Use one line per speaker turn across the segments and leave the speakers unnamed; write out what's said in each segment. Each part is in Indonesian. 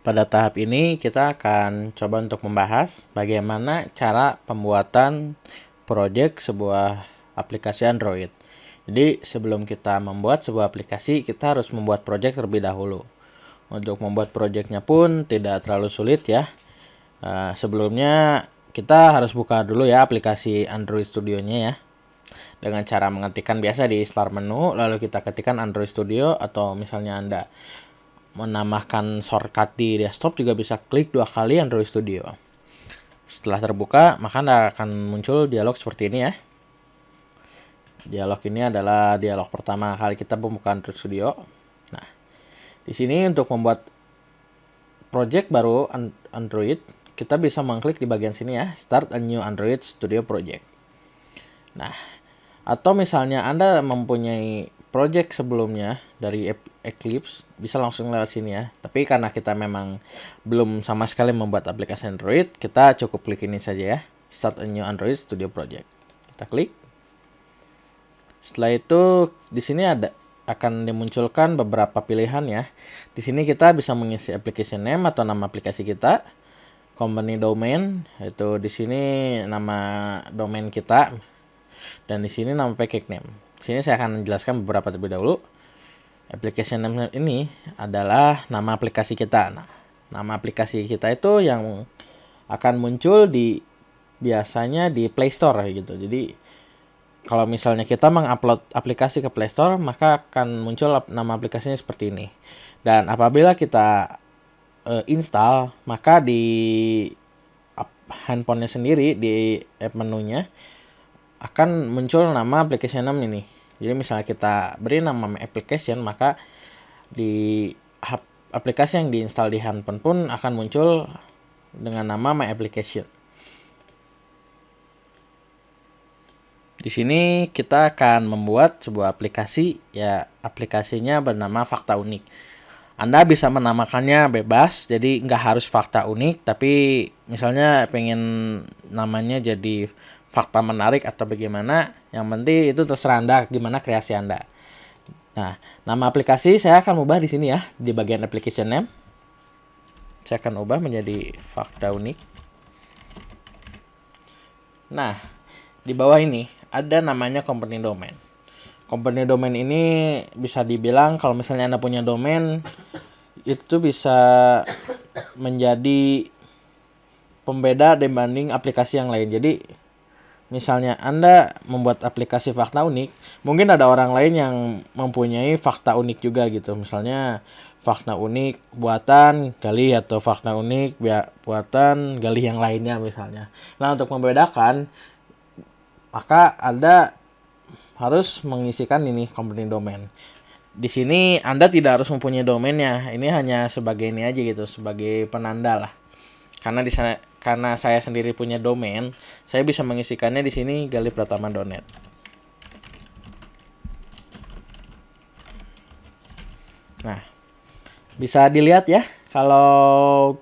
Pada tahap ini kita akan coba untuk membahas bagaimana cara pembuatan project sebuah aplikasi Android. Jadi sebelum kita membuat sebuah aplikasi, kita harus membuat project terlebih dahulu. Untuk membuat projectnya pun tidak terlalu sulit ya. Sebelumnya kita harus buka dulu ya aplikasi Android Studio-nya ya. Dengan cara mengetikkan biasa di start menu, lalu kita ketikkan Android Studio, atau misalnya Anda menambahkan shortcut di desktop juga bisa klik 2 kali Android Studio. Setelah terbuka, maka Anda akan muncul dialog seperti ini ya. Dialog ini adalah dialog pertama kali kita membuka Android Studio. Nah, di sini untuk membuat project baru Android, kita bisa mengklik di bagian sini ya, Start a new Android Studio Project. Nah, atau misalnya Anda mempunyai project sebelumnya dari Eclipse, bisa langsung lewat sini ya. Tapi karena kita memang belum sama sekali membuat aplikasi Android, kita cukup klik ini saja ya, Start a new Android Studio Project. Kita klik. Setelah itu di sini akan dimunculkan beberapa pilihan ya. Di sini kita bisa mengisi application name atau nama aplikasi kita, company domain, itu di sini nama domain kita, dan di sini nama package name. Di sini saya akan menjelaskan beberapa terlebih dahulu. Application name ini adalah nama aplikasi kita. Nah, nama aplikasi kita itu yang akan muncul biasanya di Play Store gitu. Jadi kalau misalnya kita mengupload aplikasi ke Play Store, maka akan muncul nama aplikasinya seperti ini. Dan apabila kita install, maka di handphonenya sendiri, di app menunya akan muncul nama application name ini. Jadi misalnya kita beri nama application, maka di aplikasi yang diinstal di handphone pun akan muncul dengan nama my application. Di sini kita akan membuat sebuah aplikasi, ya aplikasinya bernama Fakta Unik. Anda bisa menamakannya bebas, jadi nggak harus Fakta Unik, tapi misalnya pengen namanya jadi Fakta Menarik atau bagaimana, yang penting itu terserah Anda gimana kreasi Anda. Nah, nama aplikasi saya akan ubah di sini ya, di bagian application name. Saya akan ubah menjadi Fakta Unik. Nah, di bawah ini ada namanya company domain. Company domain ini bisa dibilang kalau misalnya Anda punya domain, itu bisa menjadi pembeda dibanding aplikasi yang lain. Jadi misalnya Anda membuat aplikasi Fakta Unik, mungkin ada orang lain yang mempunyai Fakta Unik juga gitu. Misalnya Fakta Unik buatan Galih atau Fakta Unik buatan Galih yang lainnya misalnya. Nah, untuk membedakan, maka Anda harus mengisikan ini company domain. Di sini Anda tidak harus mempunyai domainnya. Ini hanya sebagai ini aja gitu, sebagai penanda lah. Karena saya sendiri punya domain, saya bisa mengisikannya di sini galihpratama.net. Nah, bisa dilihat ya, kalau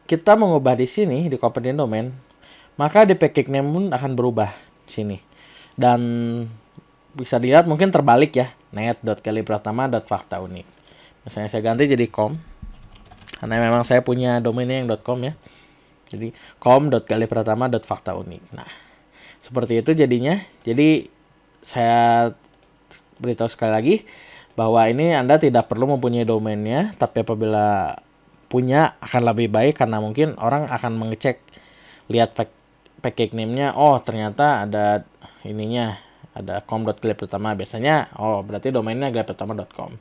kita mengubah di sini di company domain, maka di package name pun akan berubah di sini. Dan bisa dilihat mungkin terbalik ya, net.galihpratama.faktaunik. Misalnya saya ganti jadi com, karena memang saya punya domainnya yang .com ya. Jadi com.galihpratama.faktaunik. Nah, seperti itu jadinya. Jadi saya beritahu sekali lagi bahwa ini Anda tidak perlu mempunyai domainnya, tapi apabila punya akan lebih baik, karena mungkin orang akan mengecek, lihat package name-nya, oh ternyata ada ininya, ada com.galihpratama, biasanya oh berarti domainnya galihpratama.com.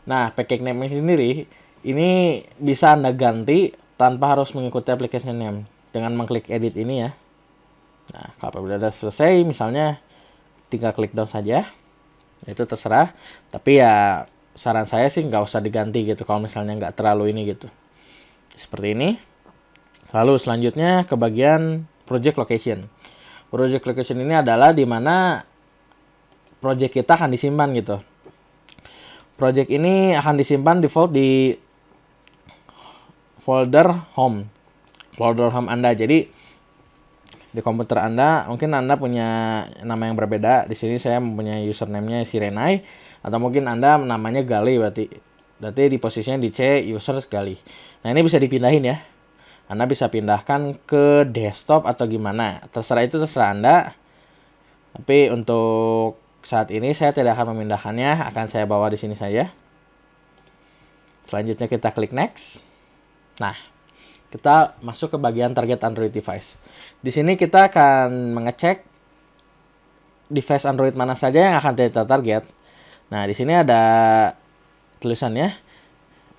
Nah, package name sendiri ini bisa Anda ganti tanpa harus mengikuti application name dengan mengklik edit ini ya. Nah, kalau apabila sudah selesai, misalnya tinggal klik down saja, itu terserah. Tapi ya saran saya sih nggak usah diganti gitu kalau misalnya nggak terlalu ini gitu. Seperti ini. Lalu selanjutnya ke bagian project location. Project location ini adalah di mana project kita akan disimpan gitu. Project ini akan disimpan default di folder home Anda. Jadi di komputer Anda mungkin Anda punya nama yang berbeda. Di sini saya mempunyai username-nya Sirenai, atau mungkin Anda namanya Galih, berarti Berarti di posisinya di C user sekali. Nah, ini bisa dipindahin ya. Anda bisa pindahkan ke desktop atau gimana. Terserah, itu terserah Anda. Tapi untuk saat ini saya tidak akan memindahkannya, akan saya bawa di sini saja. Selanjutnya kita klik next. Nah, kita masuk ke bagian target Android device. Di sini kita akan mengecek device Android mana saja yang akan kita target. Nah, di sini ada tulisannya,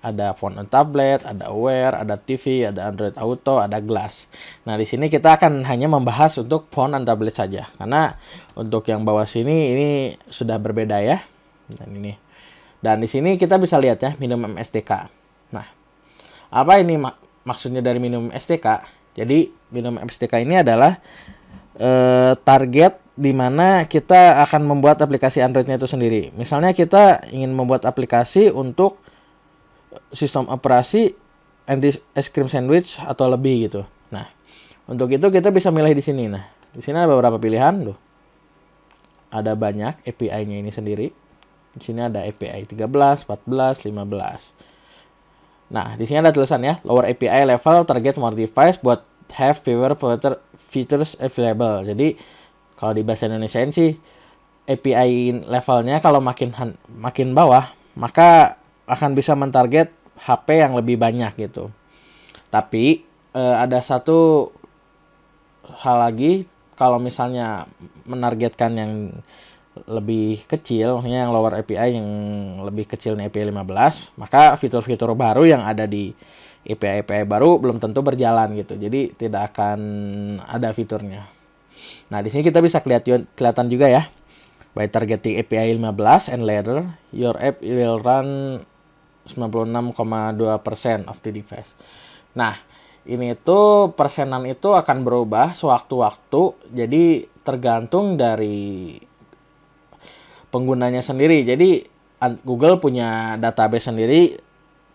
ada phone on tablet, ada Wear, ada TV, ada Android Auto, ada Glass. Nah, di sini kita akan hanya membahas untuk phone on tablet saja, karena untuk yang bawah sini ini sudah berbeda ya. Dan di sini kita bisa lihat ya, minimum SDK. Nah, apa ini maksudnya dari minimum SDK? Jadi minimum SDK ini adalah target di mana kita akan membuat aplikasi Androidnya itu sendiri. Misalnya kita ingin membuat aplikasi untuk sistem operasi es krim sandwich atau lebih gitu. Nah, untuk itu kita bisa milih di sini. Nah, di sini ada beberapa pilihan loh. Ada banyak API-nya ini sendiri. Di sini ada API 13, 14, 15. Nah, di sini ada tulisan ya, lower API level target more device buat have fewer features available. Jadi kalau di bahasa Indonesia sih API levelnya kalau makin bawah, maka akan bisa mentarget HP yang lebih banyak gitu. Tapi ada satu hal lagi, kalau misalnya menargetkan yang lebih kecil, maksudnya yang lower API yang lebih kecil nih API 15, maka fitur-fitur baru yang ada di API baru belum tentu berjalan gitu. Jadi tidak akan ada fiturnya. Nah, di sini kita bisa kelihatan juga ya. By targeting API 15 and later, your app will run 96,2% of the device. Nah, ini tuh persenan itu akan berubah sewaktu-waktu. Jadi tergantung dari penggunanya sendiri. Jadi Google punya database sendiri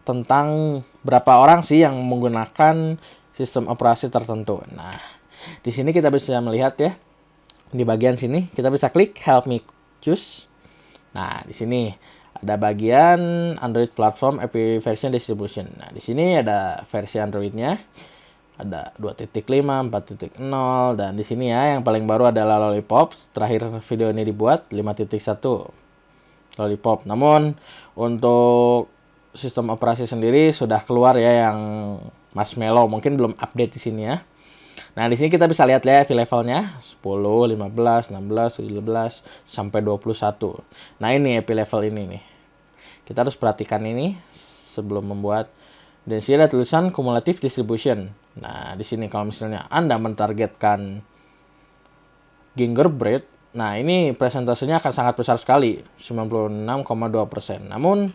tentang berapa orang sih yang menggunakan sistem operasi tertentu. Nah, di sini kita bisa melihat ya. Di bagian sini kita bisa klik Help Me Choose. Nah, di sini ada bagian Android Platform API Version Distribution. Nah, di sini ada versi Androidnya. Ada 2.5, 4.0, dan di sini ya yang paling baru adalah Lollipop. Terakhir video ini dibuat 5.1 Lollipop. Namun untuk sistem operasi sendiri sudah keluar ya yang Marshmallow, mungkin belum update di sini ya. Nah, di sini kita bisa lihat ya levelnya 10, 15, 16, 17 sampai 21. Nah, ini API level ini nih. Kita harus perhatikan ini sebelum membuat. Dan sini ada tulisan cumulative distribution. Nah, di sini kalau misalnya Anda mentargetkan Gingerbread, nah ini presentasenya akan sangat besar sekali, 96,2%. Namun,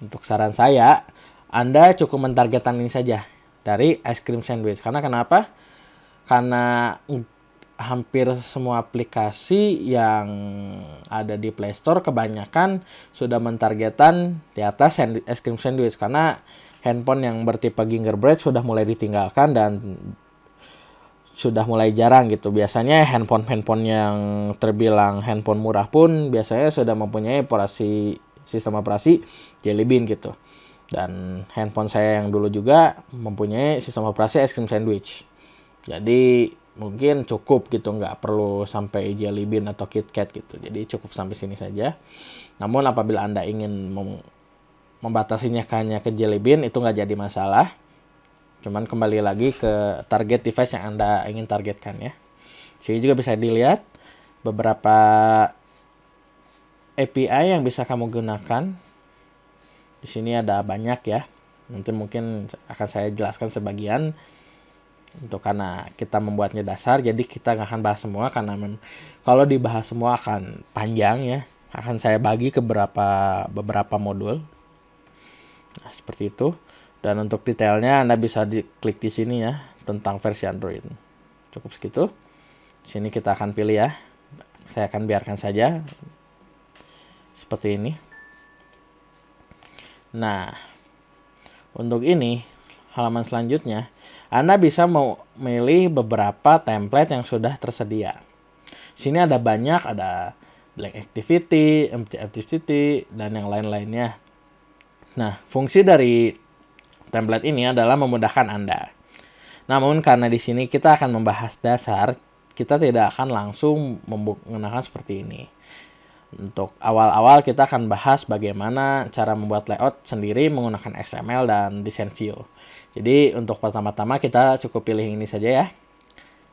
untuk saran saya, Anda cukup mentargetkan ini saja dari ice cream sandwich. Karena kenapa? Karena hampir semua aplikasi yang ada di Play Store kebanyakan sudah mentargetkan di atas es krim sandwich. Karena handphone yang bertipe Gingerbread sudah mulai ditinggalkan dan sudah mulai jarang gitu. Biasanya handphone yang terbilang handphone murah pun biasanya sudah mempunyai sistem operasi Jelly Bean gitu. Dan handphone saya yang dulu juga mempunyai sistem operasi es krim sandwich. Jadi mungkin cukup gitu, nggak perlu sampai Jelly Bean atau KitKat gitu. Jadi cukup sampai sini saja. Namun apabila Anda ingin membatasinya hanya ke Jelly Bean, itu nggak jadi masalah. Cuman kembali lagi ke target device yang Anda ingin targetkan ya. Sini juga bisa dilihat beberapa API yang bisa kamu gunakan. Di sini ada banyak ya. Nanti mungkin akan saya jelaskan sebagian. Karena kita membuatnya dasar, jadi kita nggak akan bahas semua. Karena kalau dibahas semua akan panjang ya. Akan saya bagi ke beberapa modul. Nah, seperti itu. Dan untuk detailnya Anda bisa klik di sini ya, tentang versi Android. Cukup segitu. Di sini kita akan pilih ya. Saya akan biarkan saja seperti ini. Nah, untuk ini halaman selanjutnya Anda bisa memilih beberapa template yang sudah tersedia. Sini ada banyak, ada blank activity, empty activity, dan yang lain-lainnya. Nah, fungsi dari template ini adalah memudahkan Anda. Namun karena di sini kita akan membahas dasar, kita tidak akan langsung menggunakan seperti ini. Untuk awal-awal kita akan bahas bagaimana cara membuat layout sendiri menggunakan XML dan desain view. Jadi untuk pertama-tama kita cukup pilih ini saja ya.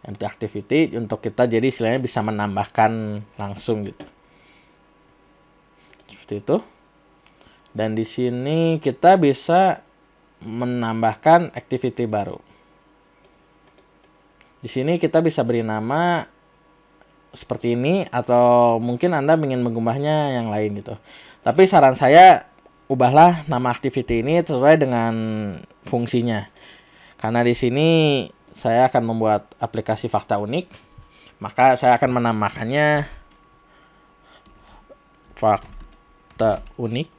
Empty activity untuk kita jadi istilahnya bisa menambahkan langsung gitu. Seperti itu. Dan di sini kita bisa menambahkan activity baru. Di sini kita bisa beri nama seperti ini atau mungkin Anda ingin mengubahnya yang lain gitu. Tapi saran saya ubahlah nama activity ini sesuai dengan fungsinya. Karena di sini saya akan membuat aplikasi fakta unik, maka saya akan menamakannya fakta unik.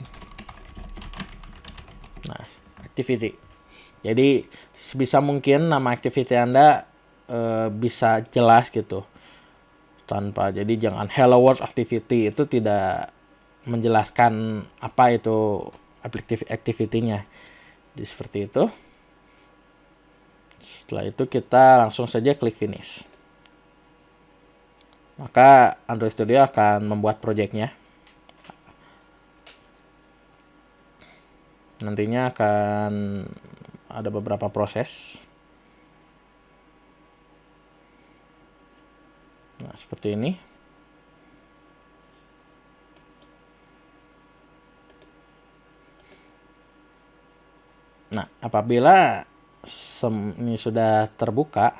Nah, activity. Jadi sebisa mungkin nama activity Anda bisa jelas gitu. Tanpa, jadi jangan hello world activity, itu tidak menjelaskan apa itu activity-nya. Jadi seperti itu. Setelah itu kita langsung saja klik finish. Maka Android Studio akan membuat projectnya. Nantinya akan ada beberapa proses. Nah, seperti ini. Nah, apabila ini sudah terbuka,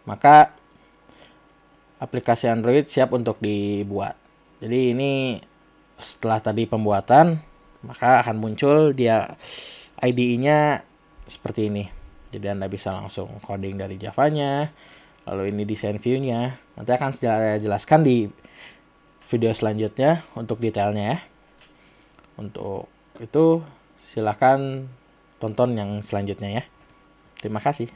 maka aplikasi Android siap untuk dibuat. Jadi ini setelah tadi pembuatan, maka akan muncul dia IDE-nya seperti ini. Jadi Anda bisa langsung coding dari Java-nya. Lalu ini desain view-nya. Nanti akan saya jelaskan di video selanjutnya untuk detailnya ya. Untuk itu silakan tonton yang selanjutnya ya. Terima kasih.